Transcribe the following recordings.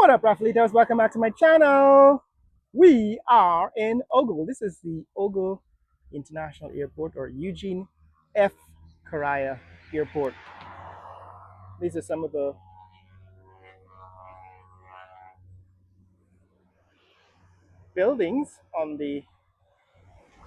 What up, Raffalitos? Welcome back to my channel. We are in Ogle. This is the Ogle International Airport, or Eugene F. Correa Airport. These are some of the buildings on the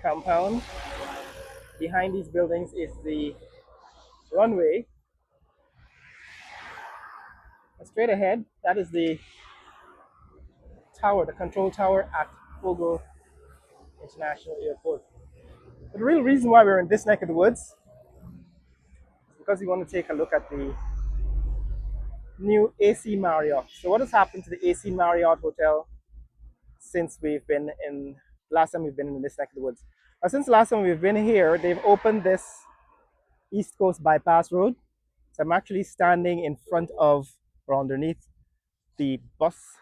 compound. Behind these buildings is the runway. Straight ahead, that is the tower, the control tower at Ogle International Airport. But the real reason why we're in this neck of the woods is because we want to take a look at the new AC Marriott. So what has happened to the AC Marriott Hotel since we've been in, last time we've been in this neck of the woods? Since the last time we've been here, they've opened this East Coast Bypass Road. So I'm actually standing in front of, or underneath, the bus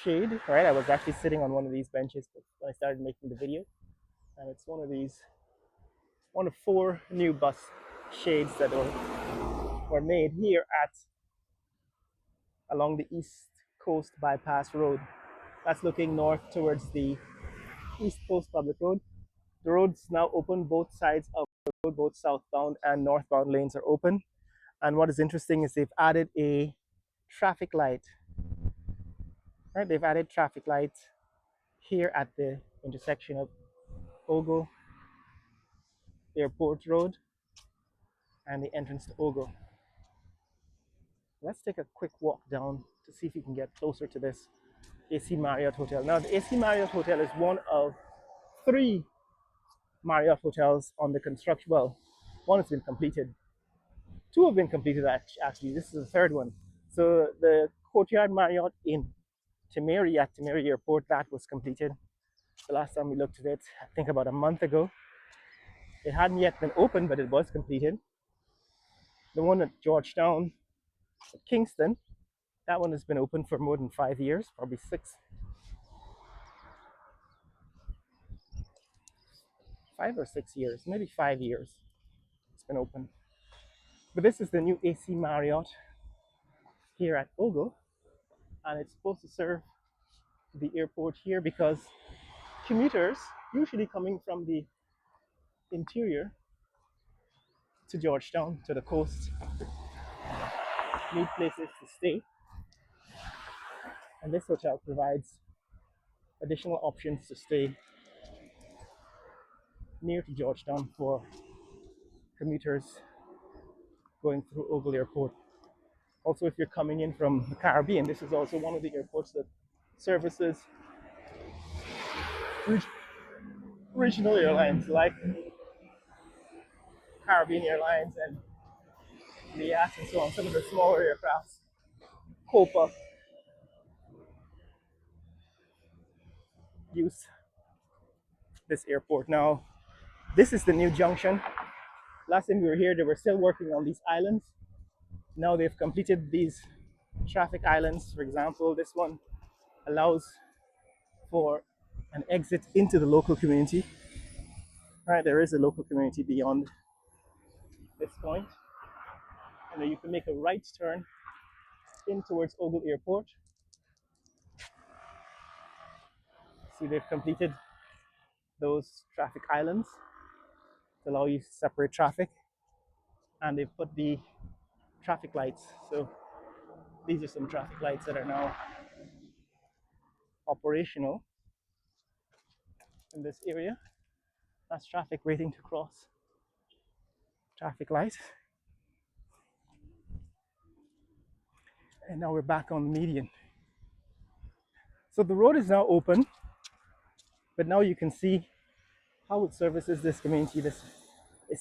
shade, right? I was actually sitting on one of these benches when I started making the video. And it's one of four new bus shades that were made here at along the East Coast Bypass Road. That's looking north towards the East Coast Public Road. The road's now open, both sides of the road, both southbound and northbound lanes are open. And what is interesting is they've added a traffic light. Right, they've added traffic lights here at the intersection of Ogle Airport Road and the entrance to Ogle. Let's take a quick walk down to see if we can get closer to this AC Marriott Hotel. Now, the AC Marriott Hotel is one of three Marriott hotels on the construction. Well, one has been completed. Two have been completed, actually. This is the third one. So the Courtyard Marriott in Timeri at Timeri Airport, that was completed. The last time we looked at it, I think about a month ago. It hadn't yet been opened, but it was completed. The one at Georgetown, at Kingston, that one has been open for more than 5 years, probably 5 or 6 years, maybe 5 years it's been open. But this is the new AC Marriott here at Ogle, and it's supposed to serve the airport here because commuters, usually coming from the interior to Georgetown, to the coast, need places to stay. And this hotel provides additional options to stay near to Georgetown for commuters going through Ogle Airport. Also, if you're coming in from the Caribbean, this is also one of the airports that services regional airlines like Caribbean Airlines and Liat and so on. Some of the smaller aircrafts, Copa, use this airport. Now, this is the new junction. Last time we were here, they were still working on these islands. Now they've completed these traffic islands. For example, this one allows for an exit into the local community. Right, there is a local community beyond this point, and then you can make a right turn in towards Ogle Airport. See, they've completed those traffic islands to allow you to separate traffic, and they've put the traffic lights. So these are some traffic lights that are now operational in this area. That's traffic waiting to cross. Traffic light. And now we're back on the median. So the road is now open, but now you can see how it services this community, this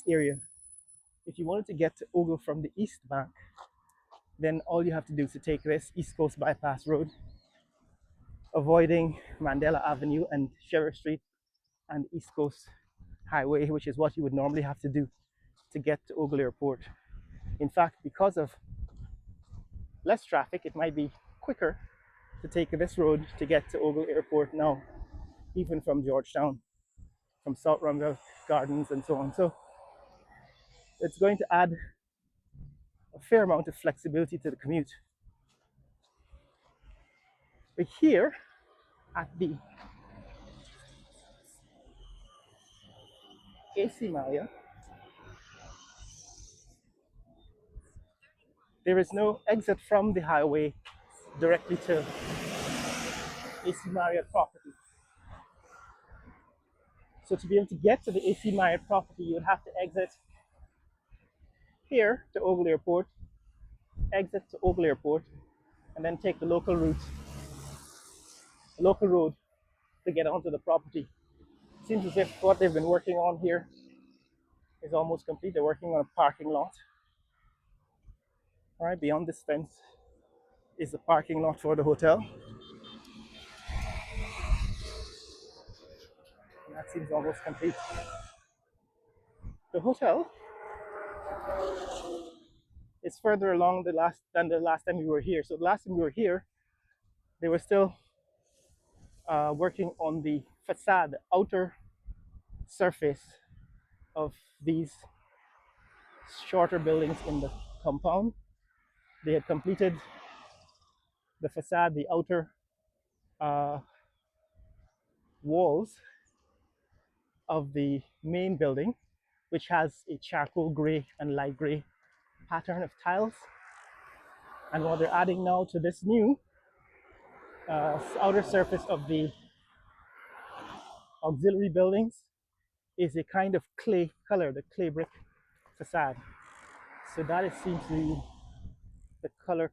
area. If you wanted to get to Ogle from the east bank, then all you have to do is to take this East Coast Bypass Road, avoiding Mandela Avenue and Sheriff Street and East Coast Highway, which is what you would normally have to do to get to Ogle Airport. In fact, because of less traffic, it might be quicker to take this road to get to Ogle Airport now, even from Georgetown, from South Rumwell Gardens and so on. So it's going to add a fair amount of flexibility to the commute. But here at the AC Marriott, there is no exit from the highway directly to AC Marriott property. So to be able to get to the AC Marriott property, you would have to exit here to Ogle Airport, exit to Ogle Airport, and then take the local road to get onto the property. Seems as if what they've been working on here is almost complete. They're working on a parking lot. All right, beyond this fence is the parking lot for the hotel. And that seems almost complete. The hotel is further along than the last time we were here. So the last time we were here, they were still working on the facade, the outer surface of these shorter buildings in the compound. They had completed the facade, the outer walls of the main building, which has a charcoal gray and light gray pattern of tiles. And what they're adding now to this new outer surface of the auxiliary buildings is a kind of clay color, the clay brick facade. So that seems to be the color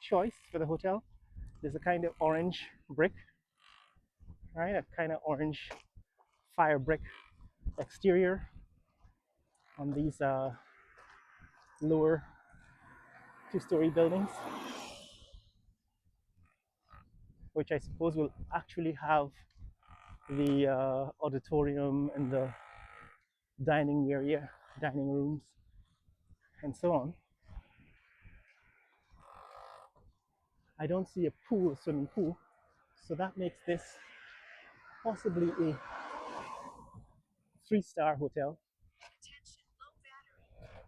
choice for the hotel. There's a kind of orange brick, right? A kind of orange fire brick exterior on these lower two-story buildings, which I suppose will actually have the auditorium and the dining area, dining rooms, and so on. I don't see a pool, a swimming pool, so that makes this possibly a 3-star hotel.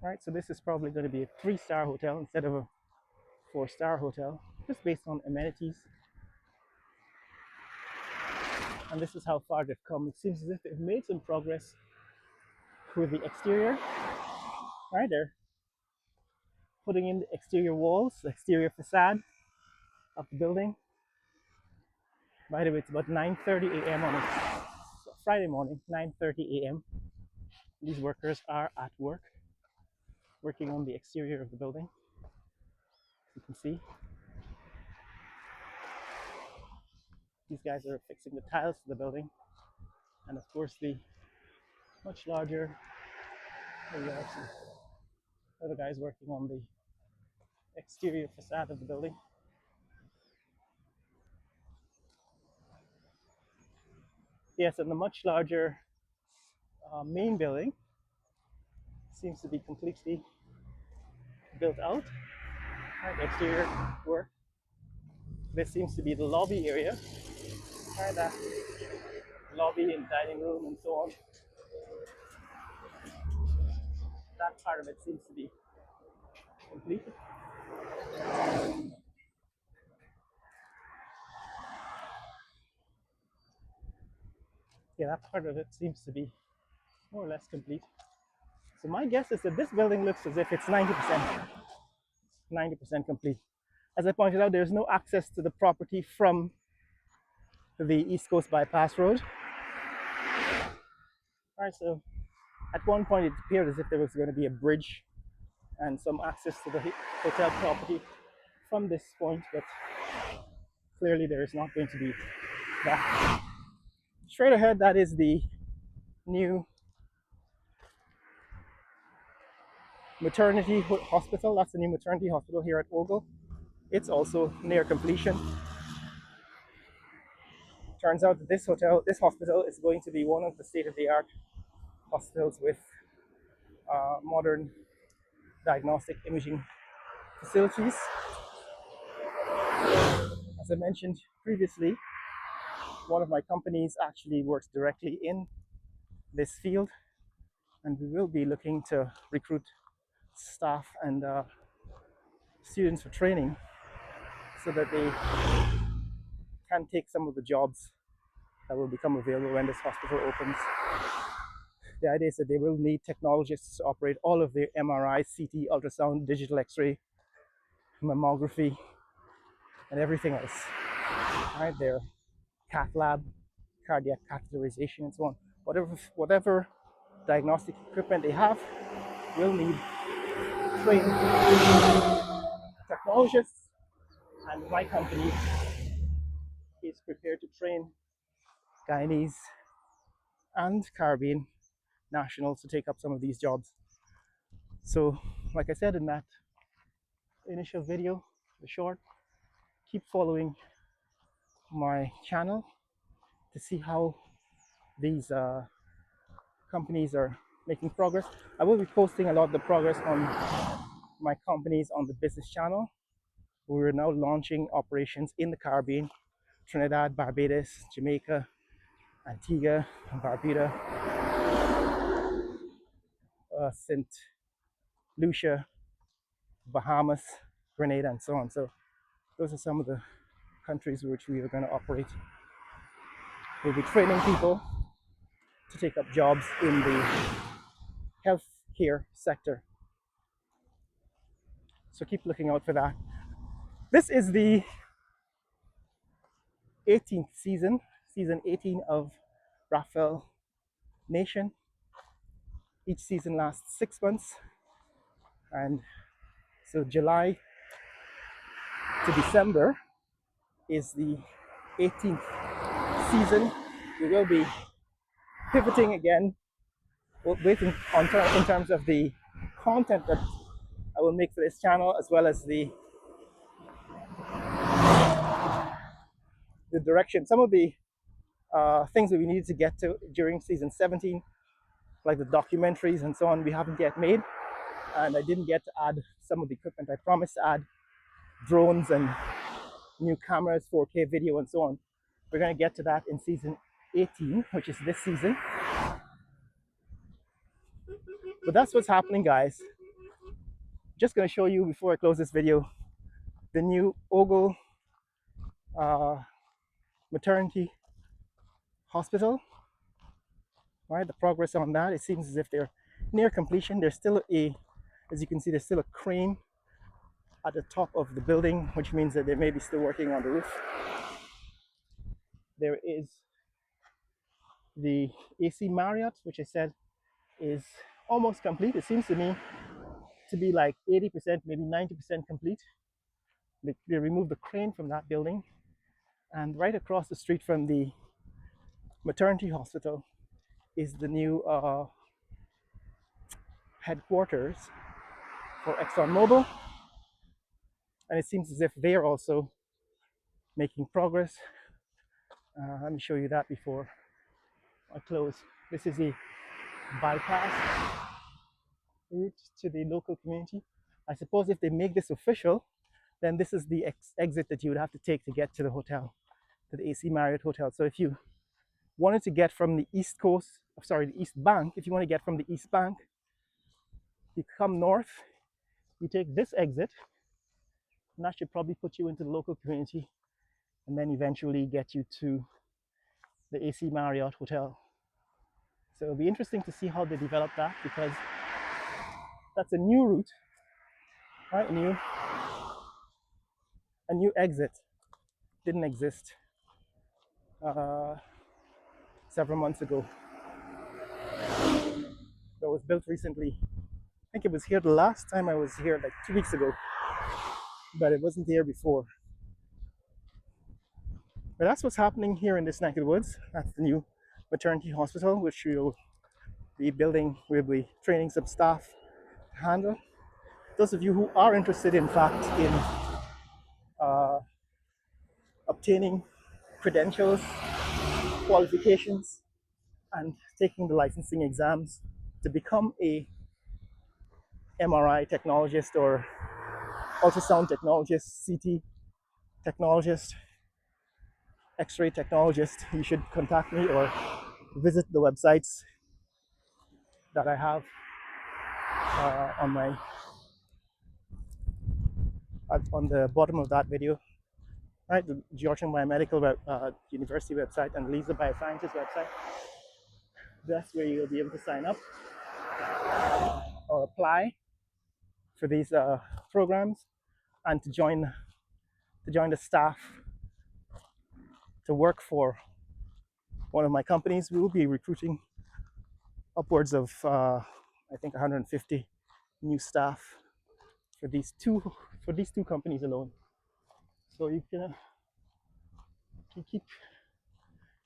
All right, so this is probably going to be a 3-star hotel instead of a 4-star hotel, just based on amenities. And this is how far they've come. It seems as if they've made some progress with the exterior. Right, they're putting in the exterior walls, the exterior facade of the building. By the way, it's about 9:30 a.m. on a Friday morning, 9:30 a.m. These workers are at work, working on the exterior of the building. As you can see, these guys are fixing the tiles for the building, and of course the much larger other guys working on the exterior facade of the building. Yes, and the much larger main building seems to be completely built out. Right, exterior work. This seems to be the lobby area. Right, that lobby and dining room and so on. That part of it seems to be complete. Yeah, that part of it seems to be more or less complete. So my guess is that this building looks as if it's 90% complete. As I pointed out, there's no access to the property from the East Coast Bypass Road. All right, so at one point it appeared as if there was going to be a bridge and some access to the hotel property from this point, but clearly there is not going to be that. Straight ahead, that is the new maternity hospital. That's the new maternity hospital here at Ogle. It's also near completion. Turns out that this hospital is going to be one of the state-of-the-art hospitals with modern diagnostic imaging facilities. As I mentioned previously, one of my companies actually works directly in this field, and we will be looking to recruit staff and students for training so that they can take some of the jobs that will become available when this hospital opens. The idea is that they will need technologists to operate all of their MRI, CT, ultrasound, digital X-ray, mammography, and everything else. Right, their cath lab, cardiac catheterization, and so on. Whatever diagnostic equipment they have will need trained technologists, and my company is prepared to train Guyanese and Caribbean nationals to take up some of these jobs. So, like I said in that initial video, the short, keep following my channel to see how these companies are making progress. I will be posting a lot of the progress on my companies on the business channel. We're now launching operations in the Caribbean, Trinidad, Barbados, Jamaica, Antigua, Barbuda, St. Lucia, Bahamas, Grenada, and so on. So those are some of the countries which we are going to operate. We'll be training people to take up jobs in the healthcare sector. So keep looking out for that. This is the 18th season 18 of Raphael Nation. Each season lasts 6 months, and so July to December is the 18th season. We will be pivoting again, waiting on in terms of the content that I will make for this channel, as well as the direction. Some of the things that we needed to get to during season 17, like the documentaries and so on, we haven't yet made, and I didn't get to add some of the equipment I promised to add, drones and new cameras, 4K video, and so on. We're going to get to that in season 18, which is this season. But that's what's happening, guys. Just going to show you before I close this video the new Ogle Maternity Hospital. Right, the progress on that. It seems as if they're near completion. There's still as you can see, there's still a crane at the top of the building, which means that they may be still working on the roof. There is the AC Marriott, which I said is almost complete. It seems to me to be like 80%, maybe 90% complete. They removed the crane from that building, and right across the street from the maternity hospital is the new headquarters for ExxonMobil, and it seems as if they're also making progress. Let me show you that before I close. This is a bypass route to the local community. I suppose if they make this official, then this is the exit that you would have to take to get to the hotel, to the AC Marriott Hotel. So if you wanted to get from the east coast, sorry, the east bank, if you want to get from the east bank, you come north, you take this exit, and that should probably put you into the local community, and then eventually get you to the AC Marriott Hotel. So it'll be interesting to see how they develop that, because that's a new route, right? A new exit. Didn't exist several months ago. It was built recently. I think it was here the last time I was here, like 2 weeks ago, but it wasn't here before. But that's what's happening here in this neck of the woods. That's the new maternity hospital, which we'll be building. We'll be training some staff to handle. Those of you who are interested, in fact, in obtaining credentials, qualifications, and taking the licensing exams to become a MRI technologist or ultrasound technologist, CT technologist, X-ray technologist, you should contact me or visit the websites that I have on the bottom of that video. right? The Georgetown Biomedical University website and Lisa Biosciences website. That's where you'll be able to sign up or apply for these programs and to join the staff to work for one of my companies. We will be recruiting upwards of I think 150 new staff for these two companies alone. So you can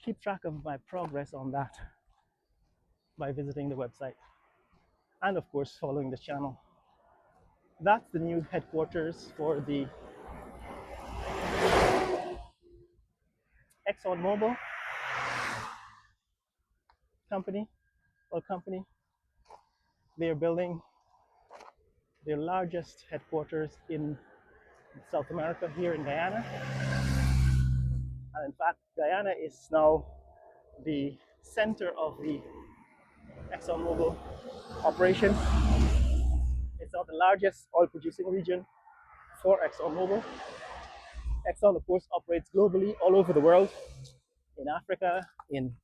keep track of my progress on that by visiting the website and of course following the channel. That's the new headquarters for the ExxonMobil company. They are building their largest headquarters in South America, here in Guyana. And in fact, Guyana is now the center of the ExxonMobil operation. It's now the largest oil producing region for ExxonMobil. Exxon, of course, operates globally all over the world, in Africa, in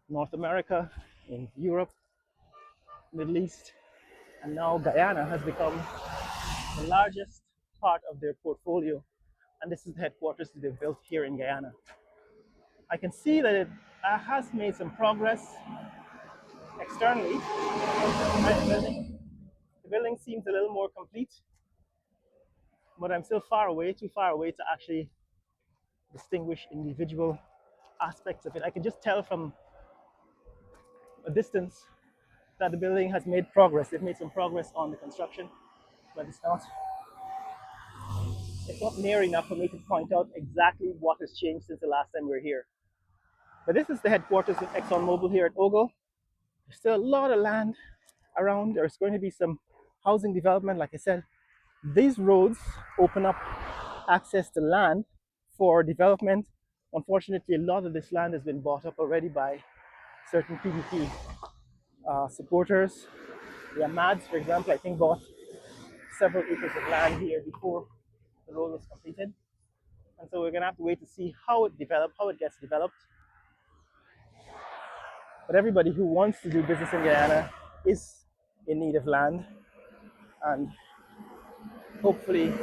North America, in Europe, Middle East, and now Guyana has become the largest part of their portfolio, and this is the headquarters that they've built here in Guyana. I can see that it has made some progress externally. The building seems a little more complete, but I'm still too far away to actually distinguish individual aspects of it. I can just tell from a distance that the building has made progress. They've made some progress on the construction, but it's not near enough for me to point out exactly what has changed since the last time we were here. But this is the headquarters of ExxonMobil here at Ogle. There's still a lot of land around. There's going to be some housing development. Like I said, these roads open up access to land for development. Unfortunately, a lot of this land has been bought up already by certain PDP supporters. The Amads, for example, I think bought several acres of land here before the road was completed. And so we're going to have to wait to see how it gets developed. But everybody who wants to do business in Guyana is in need of land, and hopefully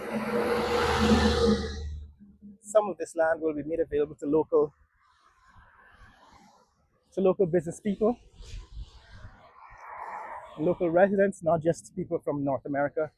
some of this land will be made available to local business people, local residents, not just people from North America